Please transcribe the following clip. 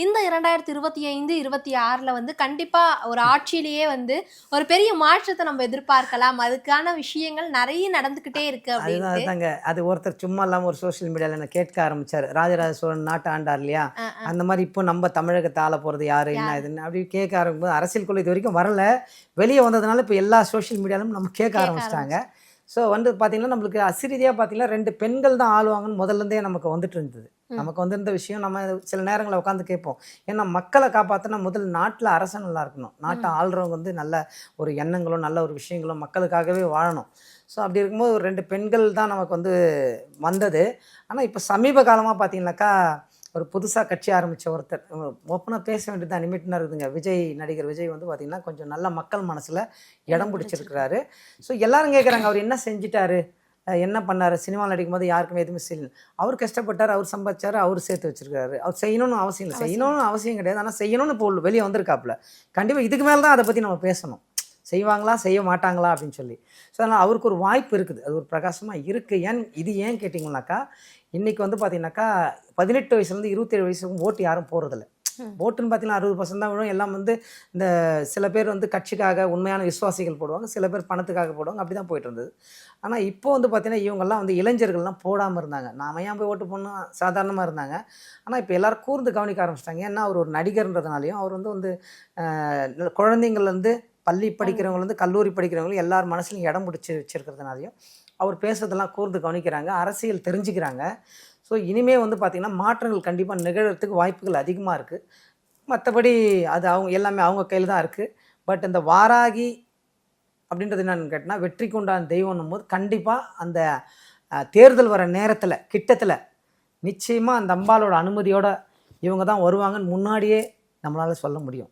இந்த 2025, 26ல வந்து கண்டிப்பா ஒரு ஆட்சியிலேயே வந்து ஒரு பெரிய மாற்றத்த நம்ம எதிர்பார்க்கலாம். அதுக்கான விஷயங்கள் நெறைய நடந்துகிட்டே இருக்கு அதுதான் அப்டின்ட்டு. அதுதாங்க. அது ஒருத்தர் சும்மா இல்லாம ஒரு சோசியல் மீடியால என்ன கேட்க ஆரம்பிச்சாரு. ராஜராஜ சோழன் நாட்ட ஆண்டார் இல்லையா? அ, அ. அந்த மாரி இப்போ நம்ம தமிழகத்த ஆள போறது யாரு? என்ன யார் ஏதுன்னு அப்படி கேட்க ஆரம்பிக்கும்போது அரசியலுக்குள்ள இதுவரைக்கும் வரல. வெளிய வந்ததுனால இப்ப எல்லா சோசியல் மீடியாலும் நம்ம கேட்க கேட்க ஆரம்பிச்சுட்டாங்க. ஆரம்பிச்சு. ஸோ வந்து பார்த்தீங்கன்னா, நம்மளுக்கு அசிரீதியா பார்த்தீங்கன்னா 2 பெண்கள் தான் ஆளுவாங்கன்னு முதல்ல இருந்தே நமக்கு வந்துட்டு இருந்தது. ம். நமக்கு வந்திருந்த விஷயம் நம்ம சில நேரங்கள்ல உட்காந்து கேட்போம். ஏன்னா மக்கள காப்பாத்துனா முதல் நாட்டுல அரசன் நல்லா இருக்கணும். நாட்ட ம். ஆள்றவங்க வந்து நல்ல ஒரு எண்ணங்களும், நல்ல ஒரு விஷயங்களும் மக்களுக்காகவே வாழணும். ஸோ அப்படி இருக்கும்போது ஒரு 2 பெண்கள் தான் நமக்கு வந்து வந்தது. ஆனா இப்ப சமீப காலமா பார்த்தீங்கன்னாக்கா, ஒரு புதுசா கட்சி ஆரம்பிச்ச ஒருத்தர் ஓப்பனா பேச வேண்டியது தான் லிமிட்னா இருக்குதுங்க. நடிகர் விஜய் வந்து பார்த்தீங்கன்னா, கொஞ்சம் நல்ல மக்கள் மனசுல இடம் இடம் பிடிச்சிருக்கு. பிடிச்சிருக்கிறாரு. ஸோ எல்லாரும் கேட்குறாங்க, அவர் என்ன செஞ்சுட்டாரு? என்ன பண்ணாரு? சினிமால நடிக்கும்போது யாருக்குமே எதுவுமே செய்யல. அவர் கஷ்டப்பட்டாரு, அவர் சம்பாதிச்சாரு, அவர் சேர்த்து வச்சிருக்காரு. அவர் செய்யணும்னு அவசியம் இல்ல. அவசியம். செய்யணும்னு அவசியம் கிடையாது. ஆனா செய்யணும்னு இப்போ வெளிய வந்திருக்காப்புல. கண்டிப்பா இதுக்கு மேல தான் அத பத்தி நம்ம பேசணும். செய்வாங்களா? செய்ய மாட்டாங்களா? அப்படின்னு சொல்லி. ஸோ அதனால அவருக்கு ஒரு வாய்ப்பு இருக்குது. அது ஒரு பிரகாசமா இருக்கு. ஏன் கேட்டீங்கன்னாக்கா, இன்னைக்கு வந்து பார்த்தீங்கன்னாக்கா, 18 வயசுலேருந்து 27 வயசுக்கு ஓட்டு யாரும் போடுறதில்ல. ம். ஓட்டுன்னு பார்த்தீங்கன்னா 60% தான் விழும். எல்லாம் வந்து இந்த சில பேர் வந்து கட்சிக்காக உண்மையான விசுவாசிகள் போடுவாங்க. சில பேர் பணத்துக்காக போடுவாங்க. அப்படி தான் போயிட்டு இருந்தது. ஆனா இப்போ வந்து பார்த்தீங்கன்னா, இவங்கலாம் வந்து இளைஞர்கள்லாம் போடாம இருந்தாங்க. நாம ஏன் போய் ஓட்டு போடணும்? சாதாரணமா இருந்தாங்க. ஆனா இப்போ எல்லாரும் கூர்ந்து கவனிக்க ஆரம்பிச்சுட்டாங்க. ஏன்னா அவர் ஒரு நடிகர்ன்றதுனாலயும், அவர் வந்து குழந்தைங்கள்லேருந்து பள்ளி படிக்கிறவங்கலேருந்து கல்லூரி படிக்கிறவங்களும் எல்லார் மனசுலையும் இடம் பிடிச்சி வச்சிருக்கிறதுனாலையும் அவர் பேசுறதெல்லாம் கூர்ந்து கவனிக்கிறாங்க, அரசியல் தெரிஞ்சுக்கிறாங்க. ஸோ இனிமே வந்து பார்த்திங்கன்னா மாற்றங்கள் கண்டிப்பாக நிகழறதுக்கு வாய்ப்புகள் அதிகமாக இருக்குது. மற்றபடி அது அவங்க எல்லாமே அவங்க கையில் தான் இருக்குது. பட் இந்த வாராகி அப்படின்றது என்னன்னு கேட்டால், வெற்றிக்கு உண்டான தெய்வம்னும் போது கண்டிப்பாக அந்த தேர்தல் வர நேரத்தில் கிட்டத்தில் நிச்சயமாக அந்த அம்பாலோட அனுமதியோட இவங்க தான் வருவாங்கன்னு முன்னாடியே நம்மளால் சொல்ல முடியும்.